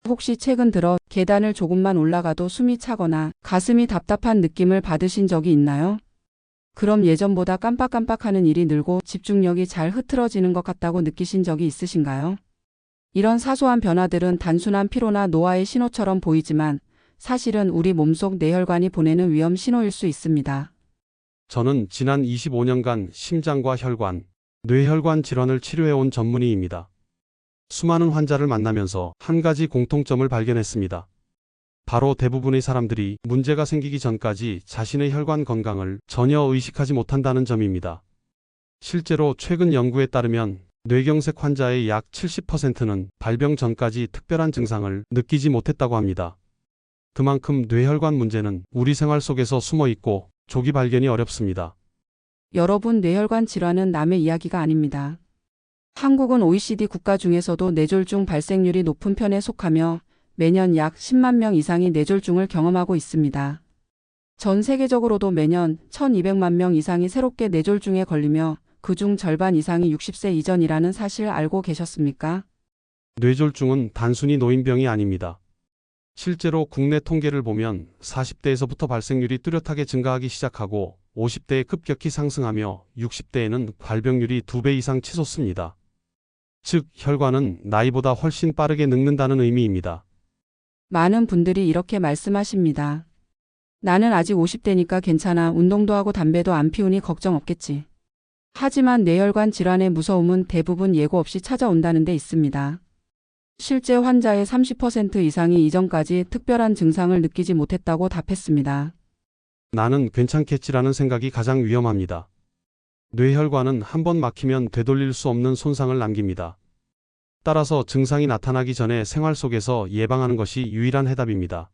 혹시 최근 들어 계단을 조금만 올라가도 숨이 차거나 가슴이 답답한 느낌을 받으신 적이 있나요? 그럼 예전보다 깜빡깜빡하는 일이 늘고 집중력이 잘 흐트러지는 것 같다고 느끼신 적이 있으신가요? 이런 사소한 변화들은 단순한 피로나 노화의 신호처럼 보이지만 사실은 우리 몸속 뇌혈관이 보내는 위험 신호일 수 있습니다. 저는 지난 25년간 심장과 혈관, 뇌혈관 질환을 치료해온 전문의입니다. 수많은 환자를 만나면서 한 가지 공통점을 발견했습니다. 바로 대부분의 사람들이 문제가 생기기 전까지 자신의 혈관 건강을 전혀 의식하지 못한다는 점입니다. 실제로 최근 연구에 따르면 뇌경색 환자의 약 70%는 발병 전까지 특별한 증상을 느끼지 못했다고 합니다. 그만큼 뇌혈관 문제는 우리 생활 속에서 숨어 있고 조기 발견이 어렵습니다. 여러분, 뇌혈관 질환은 남의 이야기가 아닙니다. 한국은 OECD 국가 중에서도 뇌졸중 발생률이 높은 편에 속하며 매년 약 10만 명 이상이 뇌졸중을 경험하고 있습니다. 전 세계적으로도 매년 1200만 명 이상이 새롭게 뇌졸중에 걸리며 그중 절반 이상이 60세 이전이라는 사실 알고 계셨습니까? 뇌졸중은 단순히 노인병이 아닙니다. 실제로 국내 통계를 보면 40대에서부터 발생률이 뚜렷하게 증가하기 시작하고 50대에 급격히 상승하며 60대에는 발병률이 2배 이상 치솟습니다. 즉, 혈관은 나이보다 훨씬 빠르게 늙는다는 의미입니다. 많은 분들이 이렇게 말씀하십니다. 나는 아직 50대니까 괜찮아. 운동도 하고 담배도 안 피우니 걱정 없겠지. 하지만 뇌혈관 질환의 무서움은 대부분 예고 없이 찾아온다는 데 있습니다. 실제 환자의 30% 이상이 이전까지 특별한 증상을 느끼지 못했다고 답했습니다. 나는 괜찮겠지라는 생각이 가장 위험합니다. 뇌혈관은 한번 막히면 되돌릴 수 없는 손상을 남깁니다. 따라서 증상이 나타나기 전에 생활 속에서 예방하는 것이 유일한 해답입니다.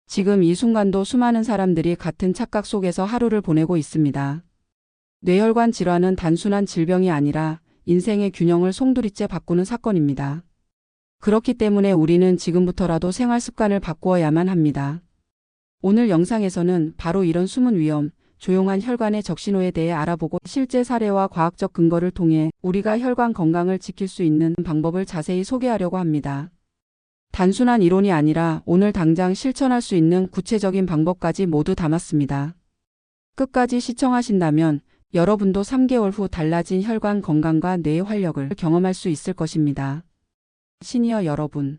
지금 이 순간도 수많은 사람들이 같은 착각 속에서 하루를 보내고 있습니다. 뇌혈관 질환은 단순한 질병이 아니라 인생의 균형을 송두리째 바꾸는 사건입니다. 그렇기 때문에 우리는 지금부터라도 생활 습관을 바꾸어야만 합니다. 오늘 영상에서는 바로 이런 숨은 위험, 조용한 혈관의 적신호에 대해 알아보고 실제 사례와 과학적 근거를 통해 우리가 혈관 건강을 지킬 수 있는 방법을 자세히 소개하려고 합니다. 단순한 이론이 아니라 오늘 당장 실천할 수 있는 구체적인 방법까지 모두 담았습니다. 끝까지 시청하신다면 여러분도 3개월 후 달라진 혈관 건강과 뇌의 활력을 경험할 수 있을 것입니다. 시니어 여러분,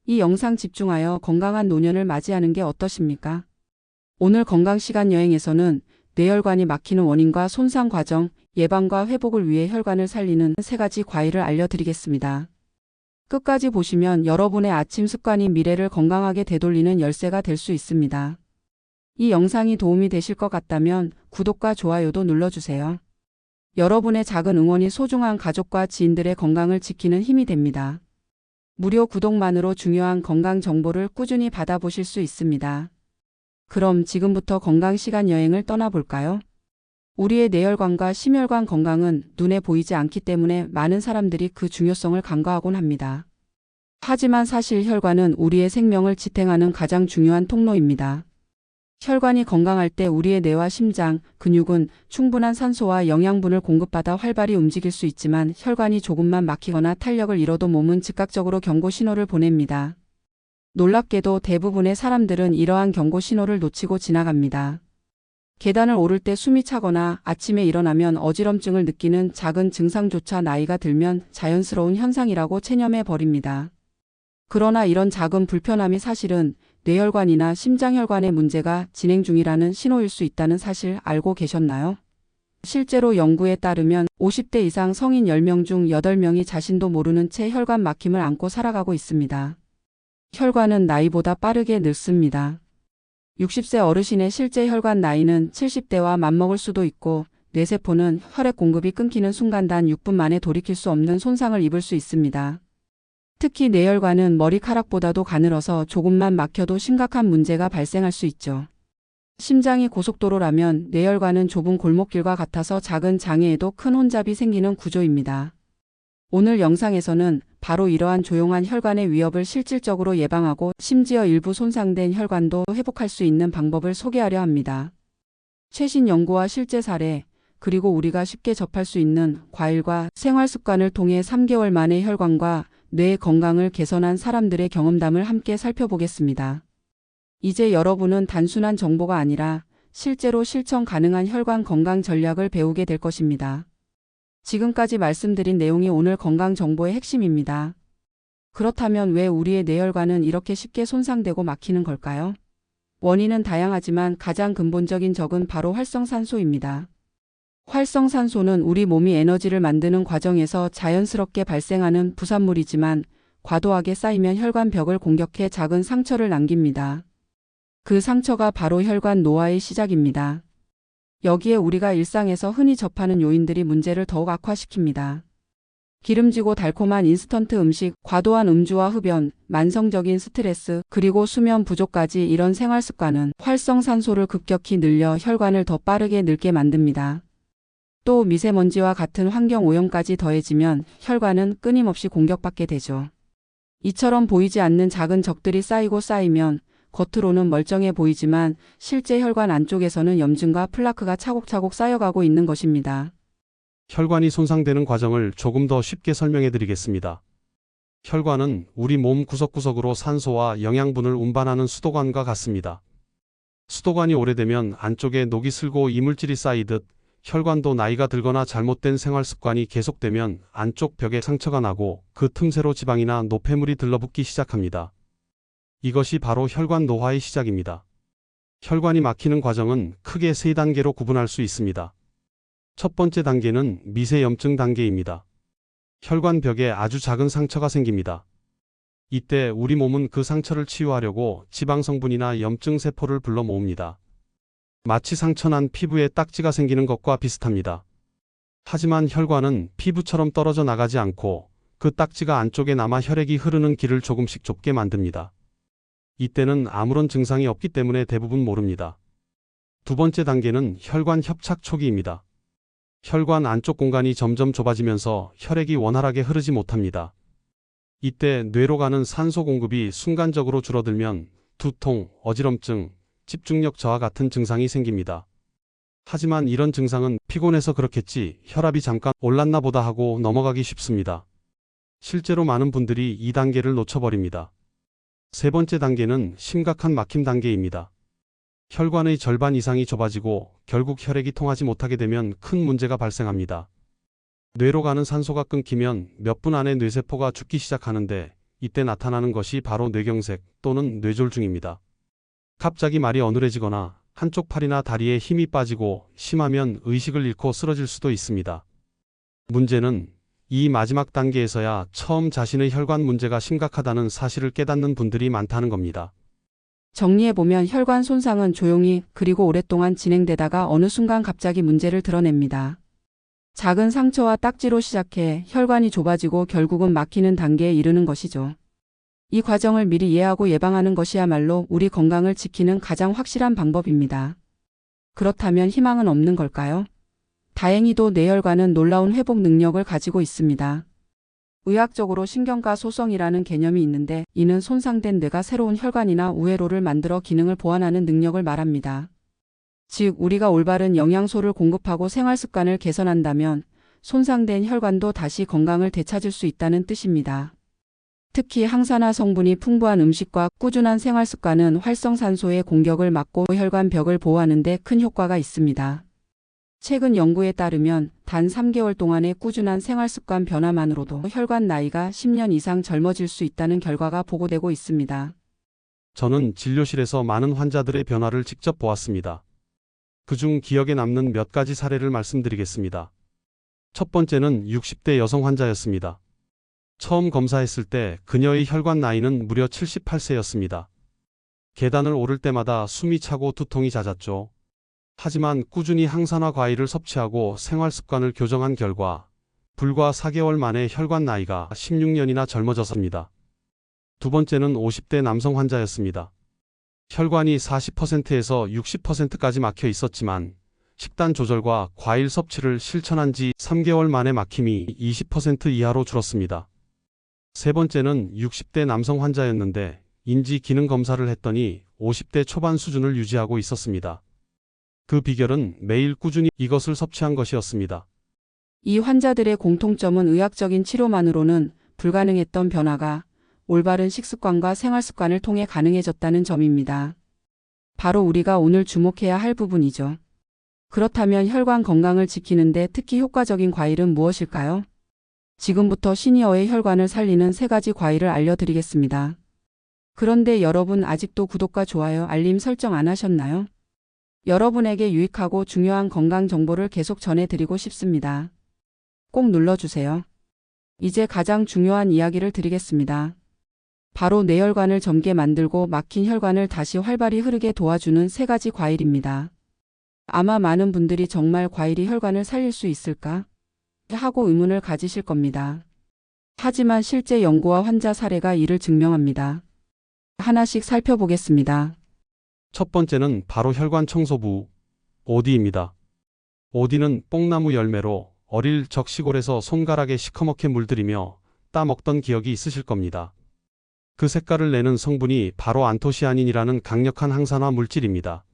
이 영상 집중하여 건강한 노년을 맞이하는 게 어떠십니까? 오늘 건강시간 여행에서는 뇌혈관이 막히는 원인과 손상 과정, 예방과 회복을 위해 혈관을 살리는 3가지 과일을 알려드리겠습니다. 끝까지 보시면 여러분의 아침 습관이 미래를 건강하게 되돌리는 열쇠가 될 수 있습니다. 이 영상이 도움이 되실 것 같다면 구독과 좋아요도 눌러주세요. 여러분의 작은 응원이 소중한 가족과 지인들의 건강을 지키는 힘이 됩니다. 무료 구독만으로 중요한 건강 정보를 꾸준히 받아보실 수 있습니다. 그럼 지금부터 건강시간 여행을 떠나볼까요? 우리의 뇌혈관과 심혈관 건강은 눈에 보이지 않기 때문에 많은 사람들이 그 중요성을 간과하곤 합니다. 하지만 사실 혈관은 우리의 생명을 지탱하는 가장 중요한 통로입니다. 혈관이 건강할 때 우리의 뇌와 심장, 근육은 충분한 산소와 영양분을 공급받아 활발히 움직일 수 있지만 혈관이 조금만 막히거나 탄력을 잃어도 몸은 즉각적으로 경고 신호를 보냅니다. 놀랍게도 대부분의 사람들은 이러한 경고 신호를 놓치고 지나갑니다. 계단을 오를 때 숨이 차거나 아침에 일어나면 어지럼증을 느끼는 작은 증상조차 나이가 들면 자연스러운 현상이라고 체념해 버립니다. 그러나 이런 작은 불편함이 사실은 뇌혈관이나 심장혈관의 문제가 진행 중이라는 신호일 수 있다는 사실 알고 계셨나요? 실제로 연구에 따르면 50대 이상 성인 10명 중 8명이 자신도 모르는 채 혈관 막힘을 안고 살아가고 있습니다. 혈관은 나이보다 빠르게 늙습니다. 60세 어르신의 실제 혈관 나이는 70대와 맞먹을 수도 있고 뇌세포는 혈액 공급이 끊기는 순간 단 6분 만에 돌이킬 수 없는 손상을 입을 수 있습니다. 특히 뇌혈관은 머리카락보다도 가늘어서 조금만 막혀도 심각한 문제가 발생할 수 있죠. 심장이 고속도로라면 뇌혈관은 좁은 골목길과 같아서 작은 장애에도 큰 혼잡이 생기는 구조입니다. 오늘 영상에서는 바로 이러한 조용한 혈관의 위협을 실질적으로 예방하고 심지어 일부 손상된 혈관도 회복할 수 있는 방법을 소개하려 합니다. 최신 연구와 실제 사례, 그리고 우리가 쉽게 접할 수 있는 과일과 생활 습관을 통해 3개월 만에 혈관과 뇌 건강을 개선한 사람들의 경험담을 함께 살펴보겠습니다. 이제 여러분은 단순한 정보가 아니라 실제로 실천 가능한 혈관 건강 전략을 배우게 될 것입니다. 지금까지 말씀드린 내용이 오늘 건강 정보의 핵심입니다. 그렇다면 왜 우리의 뇌혈관은 이렇게 쉽게 손상되고 막히는 걸까요? 원인은 다양하지만 가장 근본적인 적은 바로 활성산소입니다. 활성산소는 우리 몸이 에너지를 만드는 과정에서 자연스럽게 발생하는 부산물이지만 과도하게 쌓이면 혈관 벽을 공격해 작은 상처를 남깁니다. 그 상처가 바로 혈관 노화의 시작입니다. 여기에 우리가 일상에서 흔히 접하는 요인들이 문제를 더욱 악화시킵니다. 기름지고 달콤한 인스턴트 음식, 과도한 음주와 흡연, 만성적인 스트레스, 그리고 수면 부족까지 이런 생활 습관은 활성산소를 급격히 늘려 혈관을 더 빠르게 늙게 만듭니다. 또 미세먼지와 같은 환경 오염까지 더해지면 혈관은 끊임없이 공격받게 되죠. 이처럼 보이지 않는 작은 적들이 쌓이고 쌓이면 겉으로는 멀쩡해 보이지만 실제 혈관 안쪽에서는 염증과 플라크가 차곡차곡 쌓여가고 있는 것입니다. 혈관이 손상되는 과정을 조금 더 쉽게 설명해 드리겠습니다. 혈관은 우리 몸 구석구석으로 산소와 영양분을 운반하는 수도관과 같습니다. 수도관이 오래되면 안쪽에 녹이 슬고 이물질이 쌓이듯 혈관도 나이가 들거나 잘못된 생활 습관이 계속되면 안쪽 벽에 상처가 나고 그 틈새로 지방이나 노폐물이 들러붙기 시작합니다. 이것이 바로 혈관 노화의 시작입니다. 혈관이 막히는 과정은 크게 3단계로 구분할 수 있습니다. 첫 번째 단계는 미세염증 단계입니다. 혈관 벽에 아주 작은 상처가 생깁니다. 이때 우리 몸은 그 상처를 치유하려고 지방 성분이나 염증 세포를 불러 모읍니다. 마치 상처난 피부에 딱지가 생기는 것과 비슷합니다. 하지만 혈관은 피부처럼 떨어져 나가지 않고 그 딱지가 안쪽에 남아 혈액이 흐르는 길을 조금씩 좁게 만듭니다. 이때는 아무런 증상이 없기 때문에 대부분 모릅니다. 두 번째 단계는 혈관 협착 초기입니다. 혈관 안쪽 공간이 점점 좁아지면서 혈액이 원활하게 흐르지 못합니다. 이때 뇌로 가는 산소 공급이 순간적으로 줄어들면 두통, 어지럼증, 집중력 저하 같은 증상이 생깁니다. 하지만 이런 증상은 피곤해서 그렇겠지, 혈압이 잠깐 올랐나 보다 하고 넘어가기 쉽습니다. 실제로 많은 분들이 이 단계를 놓쳐버립니다. 세 번째 단계는 심각한 막힘 단계입니다. 혈관의 절반 이상이 좁아지고 결국 혈액이 통하지 못하게 되면 큰 문제가 발생합니다. 뇌로 가는 산소가 끊기면 몇 분 안에 뇌세포가 죽기 시작하는데 이때 나타나는 것이 바로 뇌경색 또는 뇌졸중입니다. 갑자기 말이 어눌해지거나 한쪽 팔이나 다리에 힘이 빠지고 심하면 의식을 잃고 쓰러질 수도 있습니다. 문제는 이 마지막 단계에서야 처음 자신의 혈관 문제가 심각하다는 사실을 깨닫는 분들이 많다는 겁니다. 정리해보면 혈관 손상은 조용히 그리고 오랫동안 진행되다가 어느 순간 갑자기 문제를 드러냅니다. 작은 상처와 딱지로 시작해 혈관이 좁아지고 결국은 막히는 단계에 이르는 것이죠. 이 과정을 미리 이해하고 예방하는 것이야말로 우리 건강을 지키는 가장 확실한 방법입니다. 그렇다면 희망은 없는 걸까요? 다행히도 뇌혈관은 놀라운 회복 능력을 가지고 있습니다. 의학적으로 신경가 소성이라는 개념이 있는데 이는 손상된 뇌가 새로운 혈관이나 우회로를 만들어 기능을 보완하는 능력을 말합니다. 즉 우리가 올바른 영양소를 공급하고 생활 습관을 개선한다면 손상된 혈관도 다시 건강을 되찾을 수 있다는 뜻입니다. 특히 항산화 성분이 풍부한 음식과 꾸준한 생활 습관은 활성산소의 공격을 막고 혈관 벽을 보호하는 데 큰 효과가 있습니다. 최근 연구에 따르면 단 3개월 동안의 꾸준한 생활 습관 변화만으로도 혈관 나이가 10년 이상 젊어질 수 있다는 결과가 보고되고 있습니다. 저는 진료실에서 많은 환자들의 변화를 직접 보았습니다. 그중 기억에 남는 몇 가지 사례를 말씀드리겠습니다. 첫 번째는 60대 여성 환자였습니다. 처음 검사했을 때 그녀의 혈관 나이는 무려 78세였습니다. 계단을 오를 때마다 숨이 차고 두통이 잦았죠. 하지만 꾸준히 항산화 과일을 섭취하고 생활 습관을 교정한 결과 불과 4개월 만에 혈관 나이가 16년이나 젊어졌습니다. 두 번째는 50대 남성 환자였습니다. 혈관이 40%에서 60%까지 막혀 있었지만 식단 조절과 과일 섭취를 실천한 지 3개월 만에 막힘이 20% 이하로 줄었습니다. 세 번째는 60대 남성 환자였는데 인지 기능 검사를 했더니 50대 초반 수준을 유지하고 있었습니다. 그 비결은 매일 꾸준히 이것을 섭취한 것이었습니다. 이 환자들의 공통점은 의학적인 치료만으로는 불가능했던 변화가 올바른 식습관과 생활습관을 통해 가능해졌다는 점입니다. 바로 우리가 오늘 주목해야 할 부분이죠. 그렇다면 혈관 건강을 지키는데 특히 효과적인 과일은 무엇일까요? 지금부터 시니어의 혈관을 살리는 3가지 과일을 알려드리겠습니다. 그런데 여러분 아직도 구독과 좋아요, 알림 설정 안 하셨나요? 여러분에게 유익하고 중요한 건강 정보를 계속 전해드리고 싶습니다. 꼭 눌러주세요. 이제 가장 중요한 이야기를 드리겠습니다. 바로 뇌혈관을 젊게 만들고 막힌 혈관을 다시 활발히 흐르게 도와주는 3가지 과일입니다. 아마 많은 분들이 정말 과일이 혈관을 살릴 수 있을까? 하고 의문을 가지실 겁니다. 하지만 실제 연구와 환자 사례가 이를 증명합니다. 하나씩 살펴보겠습니다. 첫 번째는 바로 혈관 청소부, 오디입니다. 오디는 뽕나무 열매로 어릴 적 시골에서 손가락에 시커멓게 물들이며 따먹던 기억이 있으실 겁니다. 그 색깔을 내는 성분이 바로 안토시아닌이라는 강력한 항산화 물질입니다.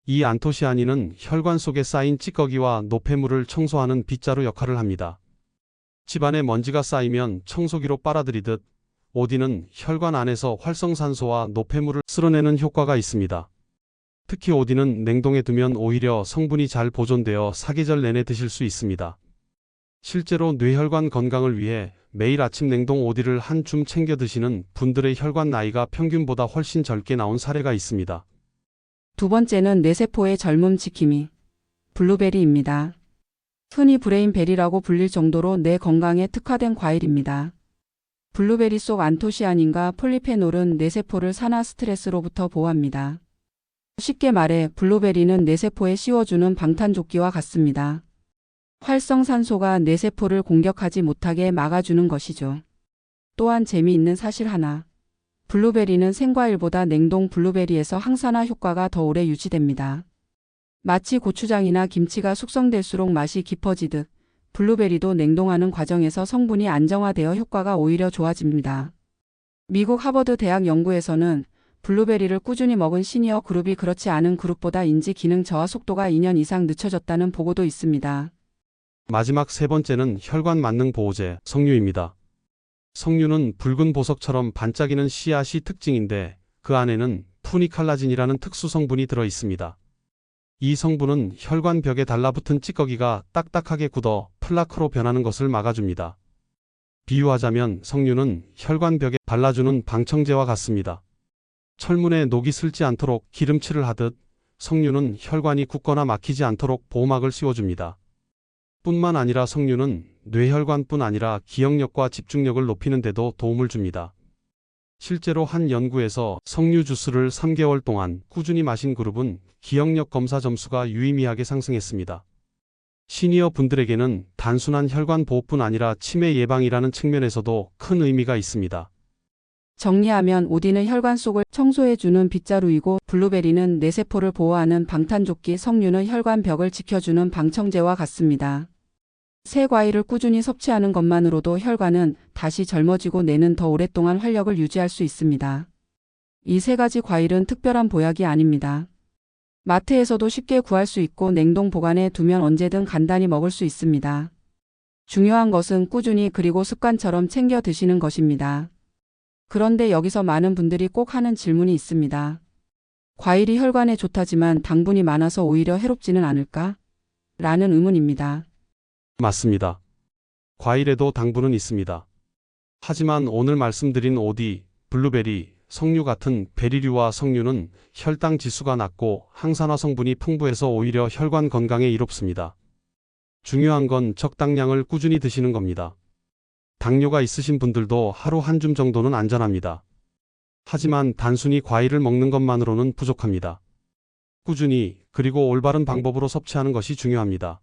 이 안토시아닌은 혈관 속에 쌓인 찌꺼기와 노폐물을 청소하는 빗자루 역할을 합니다. 집안에 먼지가 쌓이면 청소기로 빨아들이듯 오디는 혈관 안에서 활성산소와 노폐물을 쓸어내는 효과가 있습니다. 특히 오디는 냉동에 두면 오히려 성분이 잘 보존되어 사계절 내내 드실 수 있습니다. 실제로 뇌혈관 건강을 위해 매일 아침 냉동 오디를 한 줌 챙겨 드시는 분들의 혈관 나이가 평균보다 훨씬 젊게 나온 사례가 있습니다. 두 번째는 뇌세포의 젊음 지킴이, 블루베리입니다. 흔히 브레인베리라고 불릴 정도로 뇌 건강에 특화된 과일입니다. 블루베리 속 안토시아닌과 폴리페놀은 뇌세포를 산화 스트레스로부터 보호합니다. 쉽게 말해 블루베리는 뇌세포에 씌워주는 방탄조끼와 같습니다. 활성산소가 뇌세포를 공격하지 못하게 막아주는 것이죠. 또한 재미있는 사실 하나. 블루베리는 생과일보다 냉동 블루베리에서 항산화 효과가 더 오래 유지됩니다. 마치 고추장이나 김치가 숙성될수록 맛이 깊어지듯 블루베리도 냉동하는 과정에서 성분이 안정화되어 효과가 오히려 좋아집니다. 미국 하버드 대학 연구에서는 블루베리를 꾸준히 먹은 시니어 그룹이 그렇지 않은 그룹보다 인지 기능 저하 속도가 2년 이상 늦춰졌다는 보고도 있습니다. 마지막 세 번째는 혈관 만능 보호제, 석류입니다. 석류는 붉은 보석처럼 반짝이는 씨앗이 특징인데 그 안에는 푸니칼라진이라는 특수 성분이 들어 있습니다. 이 성분은 혈관 벽에 달라붙은 찌꺼기가 딱딱하게 굳어 플라크로 변하는 것을 막아줍니다. 비유하자면 석류는 혈관 벽에 발라주는 방청제와 같습니다. 철문에 녹이 슬지 않도록 기름칠을 하듯 석류는 혈관이 굳거나 막히지 않도록 보호막을 씌워줍니다. 뿐만 아니라 석류는 뇌혈관뿐 아니라 기억력과 집중력을 높이는 데도 도움을 줍니다. 실제로 한 연구에서 석류 주스를 3개월 동안 꾸준히 마신 그룹은 기억력 검사 점수가 유의미하게 상승했습니다. 시니어 분들에게는 단순한 혈관 보호뿐 아니라 치매 예방이라는 측면에서도 큰 의미가 있습니다. 정리하면 오디는 혈관 속을 청소해주는 빗자루이고 블루베리는 뇌세포를 보호하는 방탄조끼, 석류는 혈관 벽을 지켜주는 방청제와 같습니다. 새 과일을 꾸준히 섭취하는 것만으로도 혈관은 다시 젊어지고 뇌는 더 오랫동안 활력을 유지할 수 있습니다. 이 3가지 과일은 특별한 보약이 아닙니다. 마트에서도 쉽게 구할 수 있고 냉동 보관해 두면 언제든 간단히 먹을 수 있습니다. 중요한 것은 꾸준히 그리고 습관처럼 챙겨 드시는 것입니다. 그런데 여기서 많은 분들이 꼭 하는 질문이 있습니다. 과일이 혈관에 좋다지만 당분이 많아서 오히려 해롭지는 않을까? 라는 의문입니다. 맞습니다. 과일에도 당분은 있습니다. 하지만 오늘 말씀드린 오디, 블루베리, 석류 같은 베리류와 석류는 혈당 지수가 낮고 항산화 성분이 풍부해서 오히려 혈관 건강에 이롭습니다. 중요한 건 적당량을 꾸준히 드시는 겁니다. 당뇨가 있으신 분들도 하루 한 줌 정도는 안전합니다. 하지만 단순히 과일을 먹는 것만으로는 부족합니다. 꾸준히 그리고 올바른 방법으로 섭취하는 것이 중요합니다.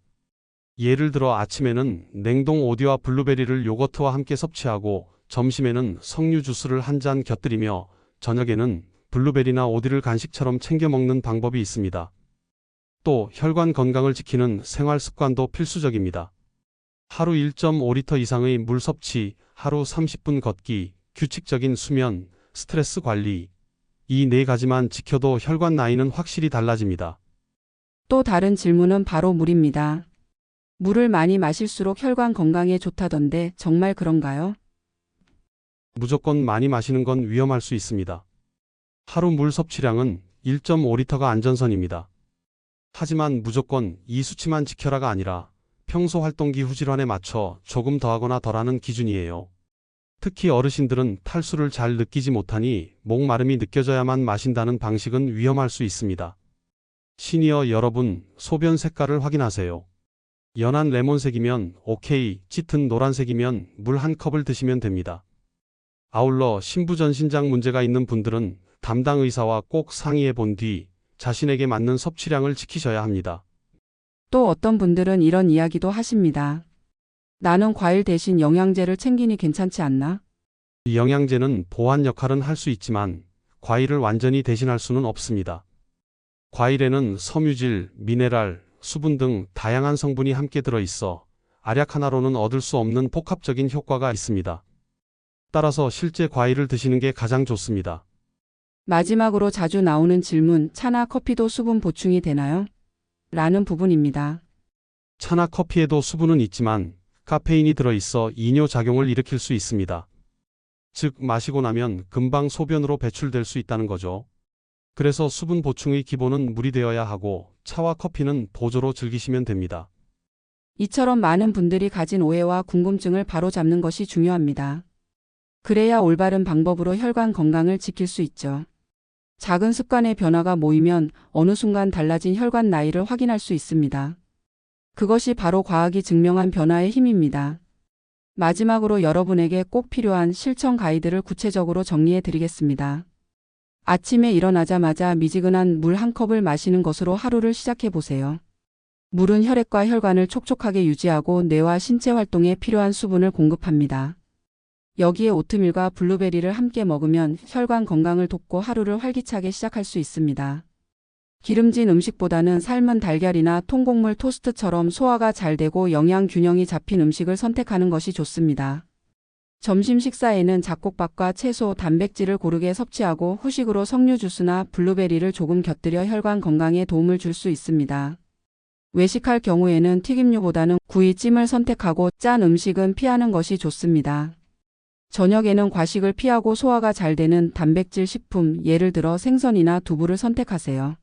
예를 들어 아침에는 냉동 오디와 블루베리를 요거트와 함께 섭취하고 점심에는 석류 주스를 한 잔 곁들이며 저녁에는 블루베리나 오디를 간식처럼 챙겨 먹는 방법이 있습니다. 또 혈관 건강을 지키는 생활 습관도 필수적입니다. 하루 1.5리터 이상의 물 섭취, 하루 30분 걷기, 규칙적인 수면, 스트레스 관리. 이 4가지만 지켜도 혈관 나이는 확실히 달라집니다. 또 다른 질문은 바로 물입니다. 물을 많이 마실수록 혈관 건강에 좋다던데 정말 그런가요? 무조건 많이 마시는 건 위험할 수 있습니다. 하루 물 섭취량은 1.5리터가 안전선입니다. 하지만 무조건 이 수치만 지켜라가 아니라 평소 활동 기후 질환에 맞춰 조금 더하거나 덜하는 기준이에요. 특히 어르신들은 탈수를 잘 느끼지 못하니 목마름이 느껴져야만 마신다는 방식은 위험할 수 있습니다. 시니어 여러분, 소변 색깔을 확인하세요. 연한 레몬색이면 오케이, 짙은 노란색이면 물 한 컵을 드시면 됩니다. 아울러 신부전신장 문제가 있는 분들은 담당 의사와 꼭 상의해 본 뒤 자신에게 맞는 섭취량을 지키셔야 합니다. 또 어떤 분들은 이런 이야기도 하십니다. 나는 과일 대신 영양제를 챙기니 괜찮지 않나? 영양제는 보완 역할은 할 수 있지만 과일을 완전히 대신할 수는 없습니다. 과일에는 섬유질, 미네랄, 수분 등 다양한 성분이 함께 들어있어 알약 하나로는 얻을 수 없는 복합적인 효과가 있습니다. 따라서 실제 과일을 드시는 게 가장 좋습니다. 마지막으로 자주 나오는 질문, 차나 커피도 수분 보충이 되나요? 라는 부분입니다. 차나 커피에도 수분은 있지만 카페인이 들어있어 이뇨 작용을 일으킬 수 있습니다. 즉, 마시고 나면 금방 소변으로 배출될 수 있다는 거죠. 그래서 수분 보충의 기본은 물이 되어야 하고 차와 커피는 보조로 즐기시면 됩니다. 이처럼 많은 분들이 가진 오해와 궁금증을 바로잡는 것이 중요합니다. 그래야 올바른 방법으로 혈관 건강을 지킬 수 있죠. 작은 습관의 변화가 모이면 어느 순간 달라진 혈관 나이를 확인할 수 있습니다. 그것이 바로 과학이 증명한 변화의 힘입니다. 마지막으로 여러분에게 꼭 필요한 실천 가이드를 구체적으로 정리해 드리겠습니다. 아침에 일어나자마자 미지근한 물 한 컵을 마시는 것으로 하루를 시작해 보세요. 물은 혈액과 혈관을 촉촉하게 유지하고 뇌와 신체 활동에 필요한 수분을 공급합니다. 여기에 오트밀과 블루베리를 함께 먹으면 혈관 건강을 돕고 하루를 활기차게 시작할 수 있습니다. 기름진 음식보다는 삶은 달걀이나 통곡물 토스트처럼 소화가 잘 되고 영양 균형이 잡힌 음식을 선택하는 것이 좋습니다. 점심 식사에는 잡곡밥과 채소, 단백질을 고르게 섭취하고 후식으로 석류 주스나 블루베리를 조금 곁들여 혈관 건강에 도움을 줄 수 있습니다. 외식할 경우에는 튀김류보다는 구이, 찜을 선택하고 짠 음식은 피하는 것이 좋습니다. 저녁에는 과식을 피하고 소화가 잘 되는 단백질 식품, 예를 들어 생선이나 두부를 선택하세요.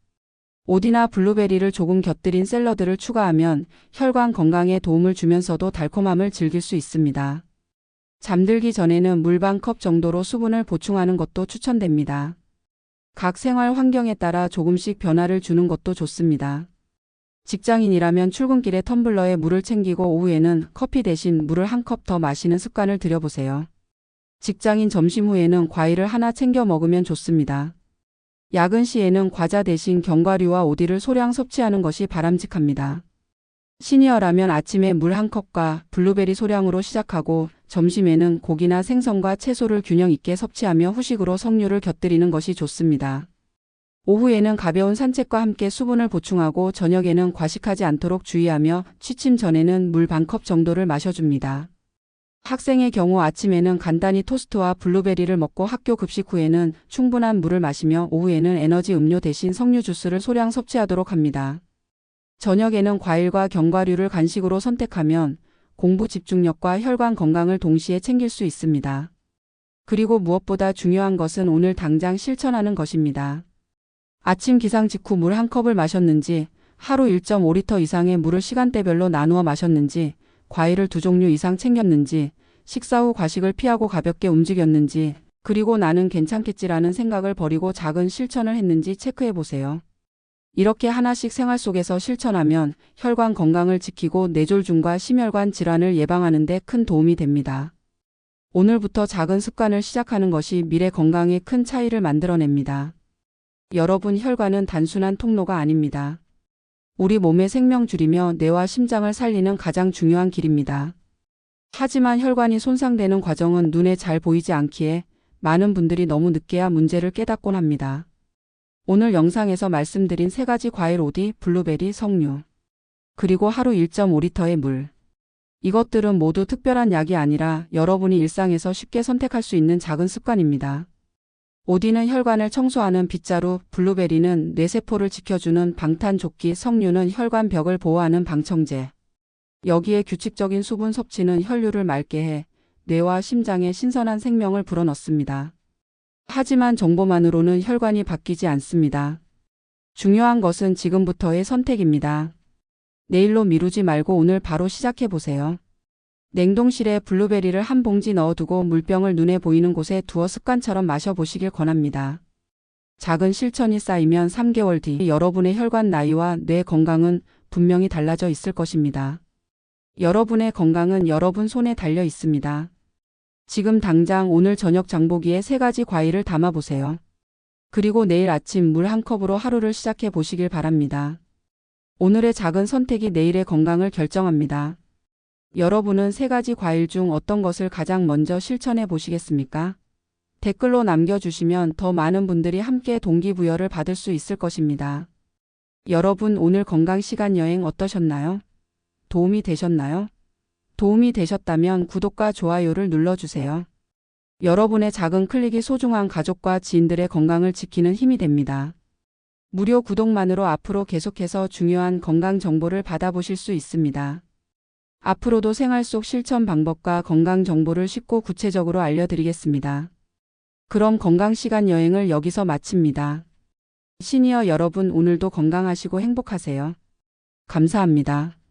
오디나 블루베리를 조금 곁들인 샐러드를 추가하면 혈관 건강에 도움을 주면서도 달콤함을 즐길 수 있습니다. 잠들기 전에는 물 반 컵 정도로 수분을 보충하는 것도 추천됩니다. 각 생활 환경에 따라 조금씩 변화를 주는 것도 좋습니다. 직장인이라면 출근길에 텀블러에 물을 챙기고 오후에는 커피 대신 물을 한 컵 더 마시는 습관을 들여보세요. 직장인 점심 후에는 과일을 하나 챙겨 먹으면 좋습니다. 야근 시에는 과자 대신 견과류와 오디를 소량 섭취하는 것이 바람직합니다. 시니어라면 아침에 물 한 컵과 블루베리 소량으로 시작하고 점심에는 고기나 생선과 채소를 균형 있게 섭취하며 후식으로 석류를 곁들이는 것이 좋습니다. 오후에는 가벼운 산책과 함께 수분을 보충하고 저녁에는 과식하지 않도록 주의하며 취침 전에는 물 반 컵 정도를 마셔줍니다. 학생의 경우 아침에는 간단히 토스트와 블루베리를 먹고 학교 급식 후에는 충분한 물을 마시며 오후에는 에너지 음료 대신 석류 주스를 소량 섭취하도록 합니다. 저녁에는 과일과 견과류를 간식으로 선택하면 공부 집중력과 혈관 건강을 동시에 챙길 수 있습니다. 그리고 무엇보다 중요한 것은 오늘 당장 실천하는 것입니다. 아침 기상 직후 물 한 컵을 마셨는지, 하루 1.5리터 이상의 물을 시간대별로 나누어 마셨는지, 과일을 2종류 이상 챙겼는지, 식사 후 과식을 피하고 가볍게 움직였는지, 그리고 나는 괜찮겠지라는 생각을 버리고 작은 실천을 했는지 체크해 보세요. 이렇게 하나씩 생활 속에서 실천하면 혈관 건강을 지키고 뇌졸중과 심혈관 질환을 예방하는 데 큰 도움이 됩니다. 오늘부터 작은 습관을 시작하는 것이 미래 건강에 큰 차이를 만들어냅니다. 여러분, 혈관은 단순한 통로가 아닙니다. 우리 몸의 생명줄이며 뇌와 심장을 살리는 가장 중요한 길입니다. 하지만 혈관이 손상되는 과정은 눈에 잘 보이지 않기에 많은 분들이 너무 늦게야 문제를 깨닫곤 합니다. 오늘 영상에서 말씀드린 3가지 과일, 오디, 블루베리, 석류, 그리고 하루 1.5리터의 물. 이것들은 모두 특별한 약이 아니라 여러분이 일상에서 쉽게 선택할 수 있는 작은 습관입니다. 오디는 혈관을 청소하는 빗자루, 블루베리는 뇌세포를 지켜주는 방탄조끼, 석류는 혈관 벽을 보호하는 방청제. 여기에 규칙적인 수분 섭취는 혈류를 맑게 해 뇌와 심장에 신선한 생명을 불어넣습니다. 하지만 정보만으로는 혈관이 바뀌지 않습니다. 중요한 것은 지금부터의 선택입니다. 내일로 미루지 말고 오늘 바로 시작해 보세요. 냉동실에 블루베리를 한 봉지 넣어두고 물병을 눈에 보이는 곳에 두어 습관처럼 마셔보시길 권합니다. 작은 실천이 쌓이면 3개월 뒤 여러분의 혈관 나이와 뇌 건강은 분명히 달라져 있을 것입니다. 여러분의 건강은 여러분 손에 달려 있습니다. 지금 당장 오늘 저녁 장보기에 3가지 과일을 담아보세요. 그리고 내일 아침 물 한 컵으로 하루를 시작해 보시길 바랍니다. 오늘의 작은 선택이 내일의 건강을 결정합니다. 여러분은 3가지 과일 중 어떤 것을 가장 먼저 실천해 보시겠습니까? 댓글로 남겨주시면 더 많은 분들이 함께 동기부여를 받을 수 있을 것입니다. 여러분 오늘 건강 시간 여행 어떠셨나요? 도움이 되셨나요? 도움이 되셨다면 구독과 좋아요를 눌러주세요. 여러분의 작은 클릭이 소중한 가족과 지인들의 건강을 지키는 힘이 됩니다. 무료 구독만으로 앞으로 계속해서 중요한 건강 정보를 받아보실 수 있습니다. 앞으로도 생활 속 실천 방법과 건강 정보를 쉽고 구체적으로 알려드리겠습니다. 그럼 건강 시간 여행을 여기서 마칩니다. 시니어 여러분 오늘도 건강하시고 행복하세요. 감사합니다.